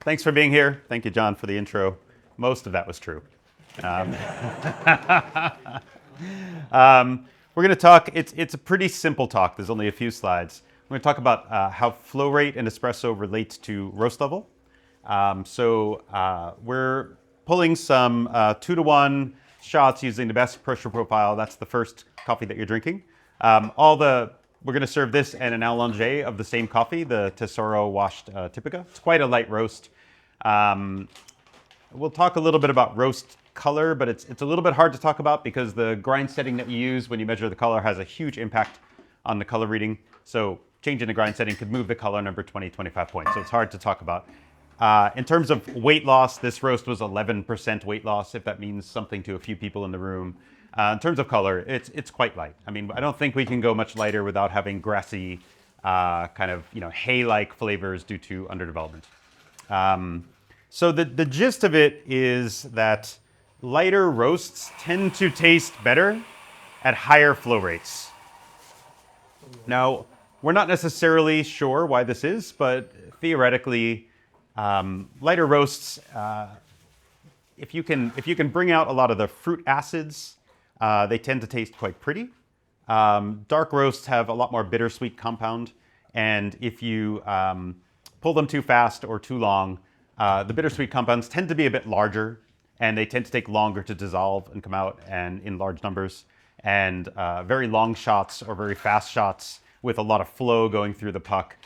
Thanks for being here. Thank you, John, for the intro. Most of that was true. Um, we're going to talk, it's a pretty simple talk. There's only a few slides. We're going to talk about how flow rate in espresso relates to roast level. We're pulling some 2-to-1 shots using the best pressure profile. That's the first coffee that you're drinking. We're going to serve this and an Allongé of the same coffee, the Tesoro washed Typica. It's quite a light roast. We'll talk a little bit about roast color, but it's a little bit hard to talk about because the grind setting that you use when you measure the color has a huge impact on the color reading. So changing the grind setting could move the color number 20, 25 points. So it's hard to talk about. In terms of weight loss, this roast was 11% weight loss, if that means something to a few people in the room. In terms of color, it's quite light. I mean, I don't think we can go much lighter without having grassy, hay-like flavors due to underdevelopment. So the gist of it is that lighter roasts tend to taste better at higher flow rates. Now, we're not necessarily sure why this is, but theoretically, lighter roasts, if you can bring out a lot of the fruit acids, they tend to taste quite pretty. Dark roasts have a lot more bittersweet compound, and if you pull them too fast or too long, the bittersweet compounds tend to be a bit larger, and they tend to take longer to dissolve and come out and in large numbers. And very long shots or very fast shots with a lot of flow going through the puck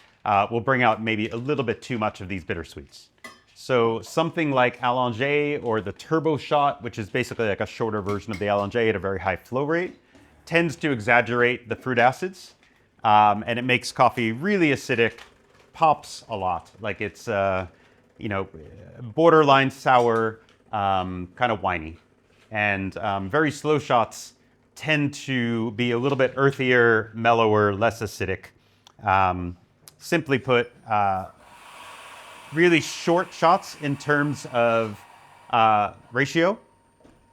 will bring out maybe a little bit too much of these bittersweets. So something like Allongé or the turbo shot, which is basically like a shorter version of the Allongé at a very high flow rate, tends to exaggerate the fruit acids, and it makes coffee really acidic, pops a lot. Like it's, borderline sour, kind of winey. And very slow shots tend to be a little bit earthier, mellower, less acidic. Simply put, really short shots in terms of ratio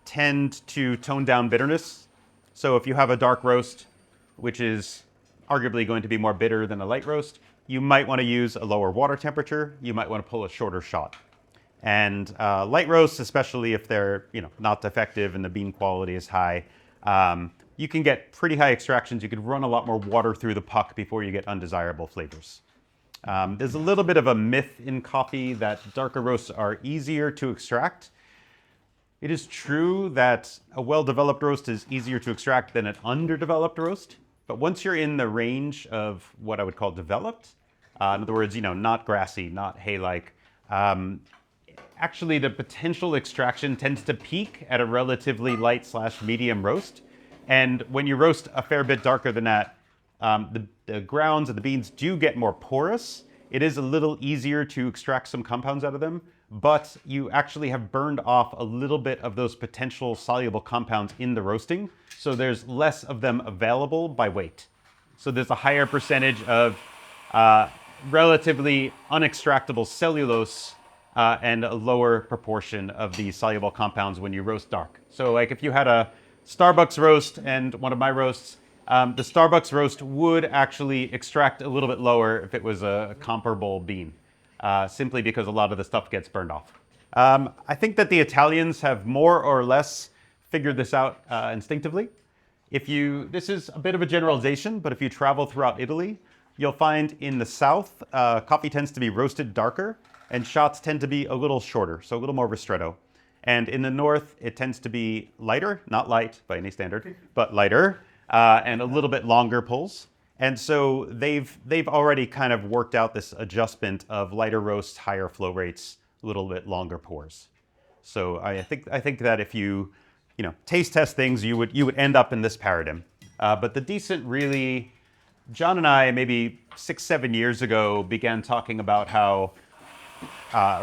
tend to tone down bitterness. So if you have a dark roast, which is arguably going to be more bitter than a light roast, you might want to use a lower water temperature. You might want to pull a shorter shot. And light roasts, especially if they're not effective and the bean quality is high, you can get pretty high extractions. You could run a lot more water through the puck before you get undesirable flavors. There's a little bit of a myth in coffee that darker roasts are easier to extract. It is true that a well-developed roast is easier to extract than an underdeveloped roast. But once you're in the range of what I would call developed, in other words, not grassy, not hay-like, actually the potential extraction tends to peak at a relatively light/medium roast. And when you roast a fair bit darker than that, the grounds and the beans do get more porous. It is a little easier to extract some compounds out of them, but you actually have burned off a little bit of those potential soluble compounds in the roasting, so there's less of them available by weight. So there's a higher percentage of relatively unextractable cellulose and a lower proportion of the soluble compounds when you roast dark. So like if you had a Starbucks roast and one of my roasts, the Starbucks roast would actually extract a little bit lower if it was a comparable bean, simply because a lot of the stuff gets burned off. I think that the Italians have more or less figured this out instinctively. This is a bit of a generalization, but if you travel throughout Italy, you'll find in the south, coffee tends to be roasted darker and shots tend to be a little shorter, so a little more ristretto. And in the north, it tends to be lighter, not light by any standard, but lighter, and a little bit longer pulls. And so they've already kind of worked out this adjustment of lighter roasts, higher flow rates, a little bit longer pours. So I think that if you taste test things, you would end up in this paradigm. But the Decent really, John and I maybe 6-7 years ago began talking about how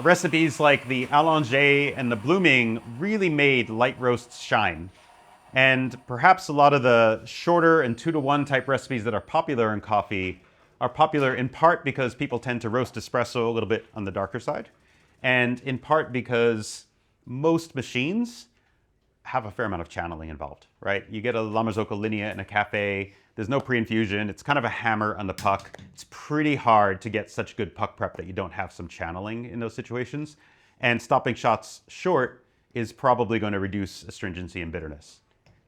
recipes like the Allongé and the Blooming really made light roasts shine. And perhaps a lot of the shorter and 2-to-1 type recipes that are popular in coffee are popular in part because people tend to roast espresso a little bit on the darker side, and in part because most machines have a fair amount of channeling involved, right? You get a La Marzocco linea in a cafe, There's no pre-infusion. It's kind of a hammer on the puck. It's pretty hard to get such good puck prep that you don't have some channeling in those situations. And stopping shots short is probably going to reduce astringency and bitterness.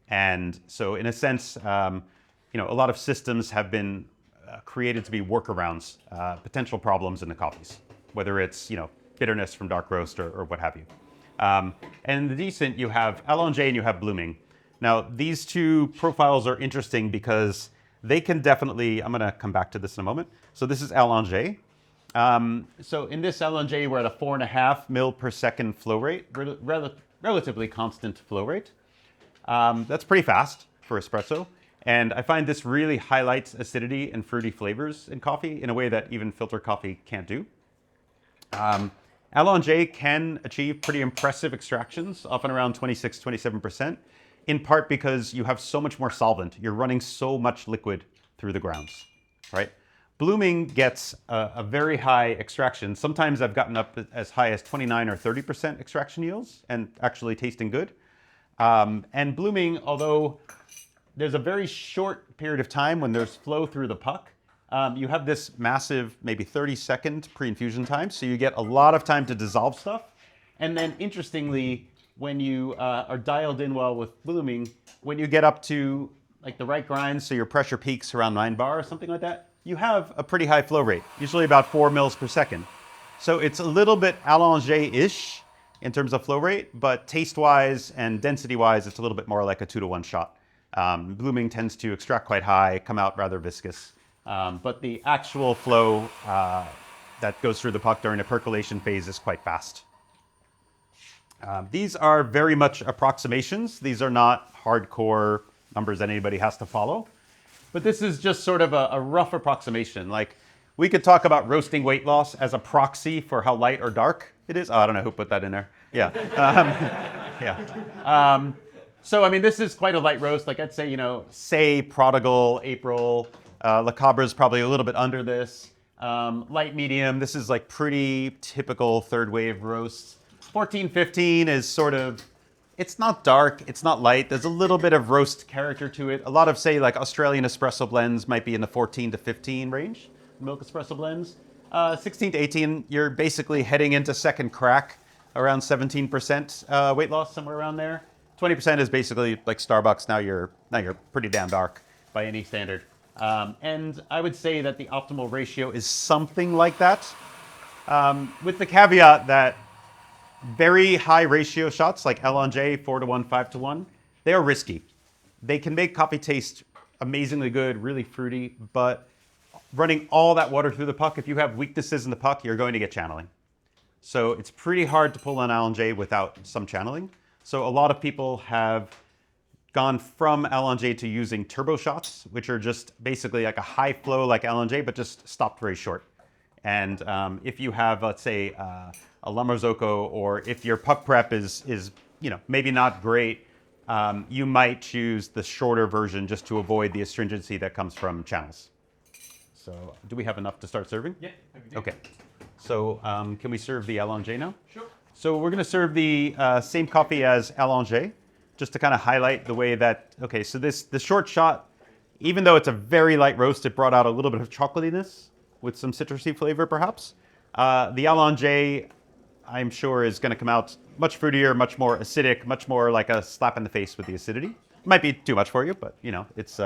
And so in a sense, a lot of systems have been created to be workarounds, potential problems in the coffees, whether it's, bitterness from dark roast or what have you. And the Decent, you have Allongé and you have Blooming. Now, these two profiles are interesting because they can definitely, I'm going to come back to this in a moment. So this is Allongé. So in this Allongé, we're at a 4.5 mil per second flow rate, relatively constant flow rate. That's pretty fast for espresso. And I find this really highlights acidity and fruity flavors in coffee in a way that even filter coffee can't do. Allongé can achieve pretty impressive extractions, often around 26, 27%, in part because you have so much more solvent. You're running so much liquid through the grounds, right? Blooming gets a very high extraction. Sometimes I've gotten up as high as 29 or 30% extraction yields and actually tasting good. And Blooming, although there's a very short period of time when there's flow through the puck, you have this massive, maybe 30-second pre-infusion time, so you get a lot of time to dissolve stuff. And then interestingly, when you are dialed in well with Blooming, when you get up to like the right grind, so your pressure peaks around 9 bar or something like that, you have a pretty high flow rate, usually about 4 mils per second. So it's a little bit Allongé-ish in terms of flow rate, but taste-wise and density-wise, it's a little bit more like a 2-to-1 shot. Blooming tends to extract quite high, come out rather viscous. But the actual flow that goes through the puck during the percolation phase is quite fast. These are very much approximations. These are not hardcore numbers that anybody has to follow. But this is just sort of a rough approximation. Like, we could talk about roasting weight loss as a proxy for how light or dark it is. Oh, I don't know who put that in there. Yeah. So, I mean, this is quite a light roast. Like, I'd say, say Prodigal, April, La Cabra is probably a little bit under this. Light medium, this is like pretty typical third wave roasts. 1415 is sort of, it's not dark, it's not light. There's a little bit of roast character to it. A lot of, say, like Australian espresso blends might be in the 14 to 15 range, milk espresso blends. 16 to 18, you're basically heading into second crack, around 17% weight loss, somewhere around there. 20% is basically like Starbucks. Now you're pretty damn dark by any standard. And I would say that the optimal ratio is something like that, with the caveat that very high ratio shots like Allongé 4-to-1, 5-to-1, they are risky. They can make coffee taste amazingly good, really fruity, but running all that water through the puck, if you have weaknesses in the puck, you're going to get channeling. So it's pretty hard to pull an Allongé without some channeling. So a lot of people have gone from Allongé to using turbo shots, which are just basically like a high flow like Allongé, but just stopped very short. And if you have, let's say, a La Marzocco, or if your puck prep is maybe not great, you might choose the shorter version just to avoid the astringency that comes from channels. So do we have enough to start serving? Yeah. Okay. So can we serve the Allongé now? Sure. So we're going to serve the same coffee as Allongé, just to kind of highlight the way that, okay, so the short shot, even though it's a very light roast, it brought out a little bit of chocolatiness with some citrusy flavor, perhaps. The Allongé, I'm sure, is going to come out much fruitier, much more acidic, much more like a slap in the face with the acidity. Might be too much for you, but it's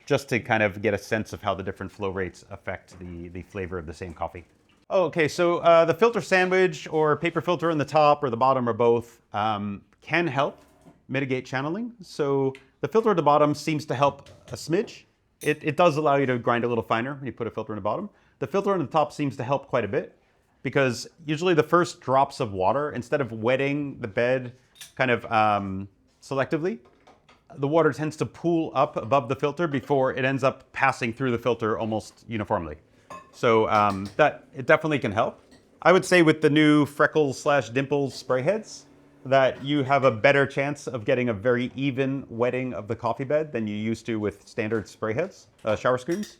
just to kind of get a sense of how the different flow rates affect the flavor of the same coffee. Okay, so the filter sandwich or paper filter on the top or the bottom or both can help mitigate channeling. So the filter at the bottom seems to help a smidge. It does allow you to grind a little finer when you put a filter in the bottom. The filter on the top seems to help quite a bit, because usually the first drops of water, instead of wetting the bed kind of selectively, the water tends to pool up above the filter before it ends up passing through the filter almost uniformly. So it definitely can help. I would say with the new freckles/dimples spray heads, that you have a better chance of getting a very even wetting of the coffee bed than you used to with standard spray heads, shower screens.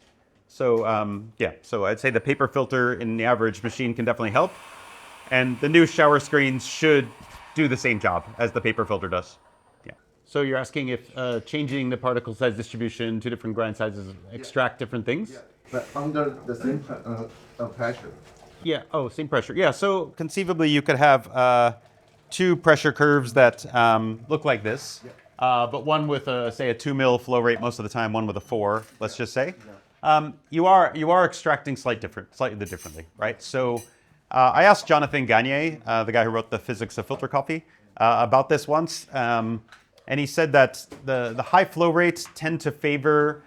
So so I'd say the paper filter in the average machine can definitely help. And the new shower screens should do the same job as the paper filter does. Yeah. So you're asking if changing the particle size distribution to different grind sizes extract different things? Yeah. But under the same pressure. Yeah. Oh, same pressure. Yeah. So conceivably, you could have two pressure curves that look like this, but one with say a 2 mil flow rate most of the time, one with a 4. Let's just say. You are extracting slightly differently, right? So I asked Jonathan Gagne, the guy who wrote The Physics of Filter Coffee, about this once, and he said that the high flow rates tend to favor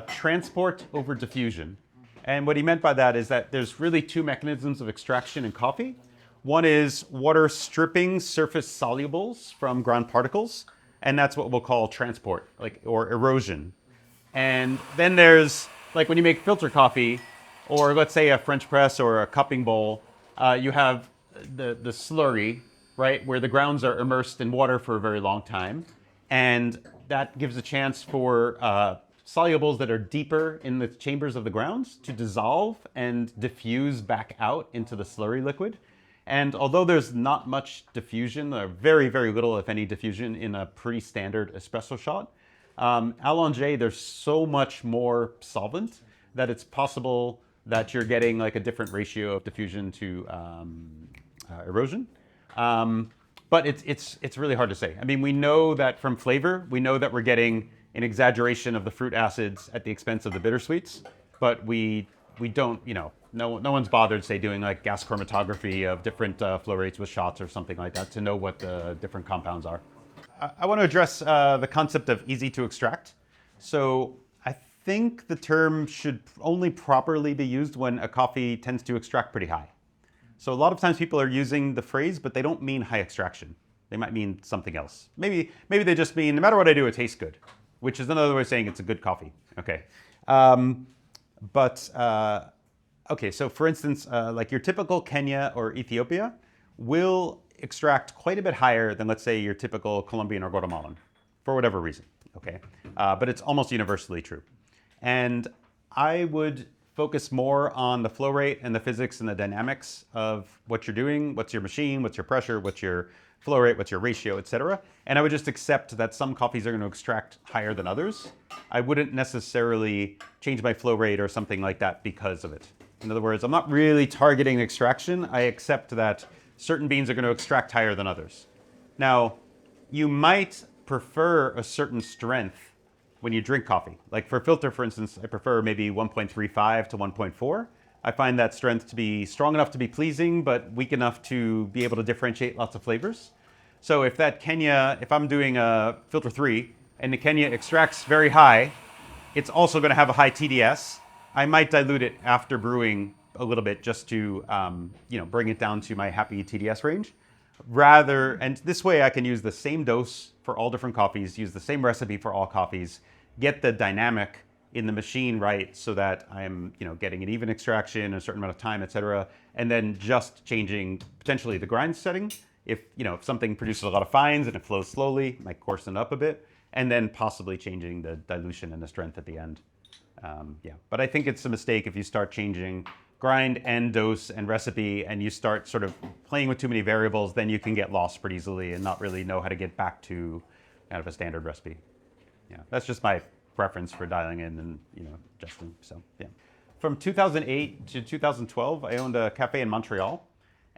transport over diffusion. And what he meant by that is that there's really two mechanisms of extraction in coffee. One is water stripping surface solubles from ground particles, and that's what we'll call transport, or erosion. And then there's, like when you make filter coffee, or let's say a French press or a cupping bowl, you have the slurry, right, where the grounds are immersed in water for a very long time. And that gives a chance for solubles that are deeper in the chambers of the grounds to dissolve and diffuse back out into the slurry liquid. And although there's not much diffusion, or very, very little, if any, diffusion in a pretty standard espresso shot, Allongé, there's so much more solvent that it's possible that you're getting like a different ratio of diffusion to erosion. But it's really hard to say. I mean, we know that from flavor, we know that we're getting an exaggeration of the fruit acids at the expense of the bittersweets, but we don't, no one's bothered, say, doing like gas chromatography of different flow rates with shots or something like that to know what the different compounds are. I want to address the concept of easy to extract. So I think the term should only properly be used when a coffee tends to extract pretty high. So a lot of times people are using the phrase, but they don't mean high extraction. They might mean something else. Maybe they just mean, no matter what I do, it tastes good, which is another way of saying it's a good coffee. Okay. Okay, so for instance, like your typical Kenya or Ethiopia will extract quite a bit higher than, let's say, your typical Colombian or Guatemalan, for whatever reason, okay? But it's almost universally true. And I would focus more on the flow rate and the physics and the dynamics of what you're doing, what's your machine, what's your pressure, what's your flow rate, what's your ratio, etc. And I would just accept that some coffees are going to extract higher than others. I wouldn't necessarily change my flow rate or something like that because of it. In other words, I'm not really targeting extraction. I accept that certain beans are going to extract higher than others. Now, you might prefer a certain strength when you drink coffee. Like for filter, for instance, I prefer maybe 1.35 to 1.4. I find that strength to be strong enough to be pleasing, but weak enough to be able to differentiate lots of flavors. So if I'm doing a filter 3 and the Kenya extracts very high, it's also going to have a high TDS. I might dilute it after brewing a little bit just to bring it down to my happy TDS range. And this way I can use the same dose for all different coffees, use the same recipe for all coffees, get the dynamic in the machine right so that I'm getting an even extraction, a certain amount of time, etc. And then just changing potentially the grind setting. If something produces a lot of fines and it flows slowly, might coarsen it up a bit, and then possibly changing the dilution and the strength at the end. But I think it's a mistake if you start changing grind and dose and recipe and you start sort of playing with too many variables, then you can get lost pretty easily and not really know how to get back to kind of a standard recipe. Yeah, that's just my preference for dialing in and adjusting. So yeah, from 2008 to 2012, I owned a café in Montreal,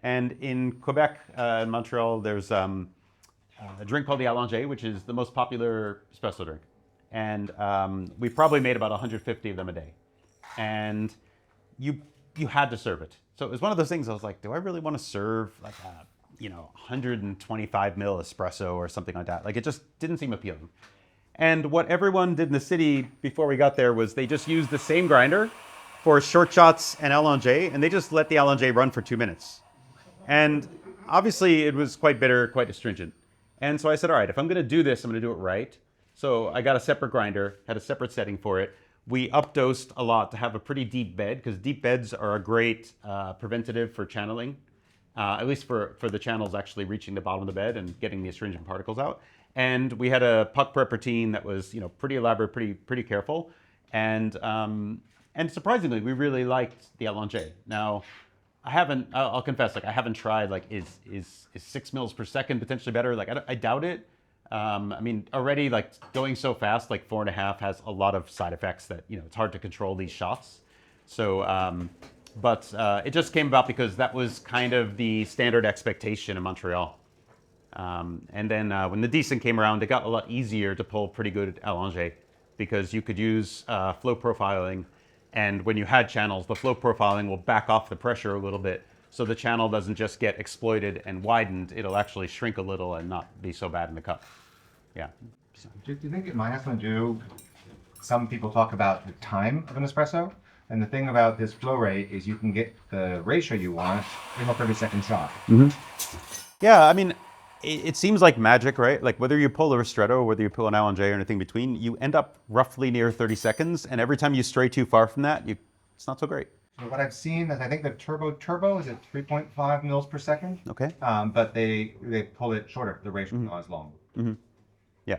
and in Quebec, in Montreal, there's a drink called the Allongé, which is the most popular espresso drink, and we probably made about 150 of them a day, and you had to serve it. So it was one of those things I was like, do I really want to serve like a 125 mil espresso or something like that? Like it just didn't seem appealing. And what everyone did in the city before we got there was they just used the same grinder for short shots and Allongé, and they just let the Allongé run for 2 minutes. And obviously it was quite bitter, quite astringent. And so I said, all right, if I'm going to do this, I'm going to do it right. So I got a separate grinder, had a separate setting for it. We up-dosed a lot to have a pretty deep bed, because deep beds are a great preventative for channeling, at least for the channels actually reaching the bottom of the bed and getting the astringent particles out. And we had a puck prep routine that was pretty elaborate, pretty careful. And surprisingly, we really liked the Allongé. Now, I'll confess, like I haven't tried, like is 6 mils per second potentially better? Like I doubt it. I mean, already like going so fast, like 4.5 has a lot of side effects that, it's hard to control these shots. So, but it just came about because that was kind of the standard expectation in Montreal. And then when the Decent came around, it got a lot easier to pull pretty good Allongé because you could use flow profiling. And when you had channels, the flow profiling will back off the pressure a little bit. So the channel doesn't just get exploited and widened, it'll actually shrink a little and not be so bad in the cup. Yeah. So. Do you think it might have something to do? Some people talk about the time of an espresso. And the thing about this flow rate is you can get the ratio you want in a 30-second shot. Mm-hmm. Yeah, I mean, it seems like magic, right? Like whether you pull a ristretto or whether you pull an Allongé or anything between, you end up roughly near 30 seconds. And every time you stray too far from that, it's not so great. So what I've seen is I think the turbo is at 3.5 mils per second. Okay. But they pull it shorter. The ratio is not as long. Mm-hmm. Yeah.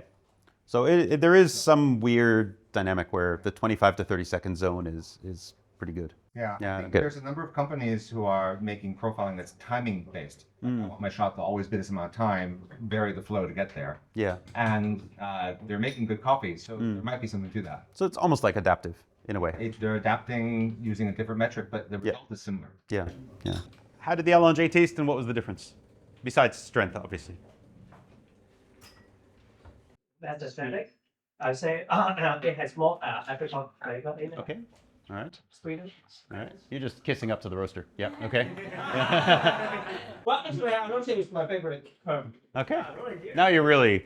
So there is some weird dynamic where the 25 to 30 second zone is pretty good. Yeah. Yeah. I think there's a number of companies who are making profiling that's timing based. I want my shot to always be this amount of time, vary the flow to get there. Yeah. And they're making good coffee, so there might be something to that. So it's almost like adaptive in a way. They're adapting using a different metric, but the result is similar. Yeah. Yeah. How did the Allongé taste and what was the difference? Besides strength, obviously. That's aesthetic. I say it has more apricot flavor in it. Okay. All right. Sweeter. All right. You're just kissing up to the roaster. Yeah. Okay. Well, actually, I don't think it's my favorite term. Okay. Now you're really,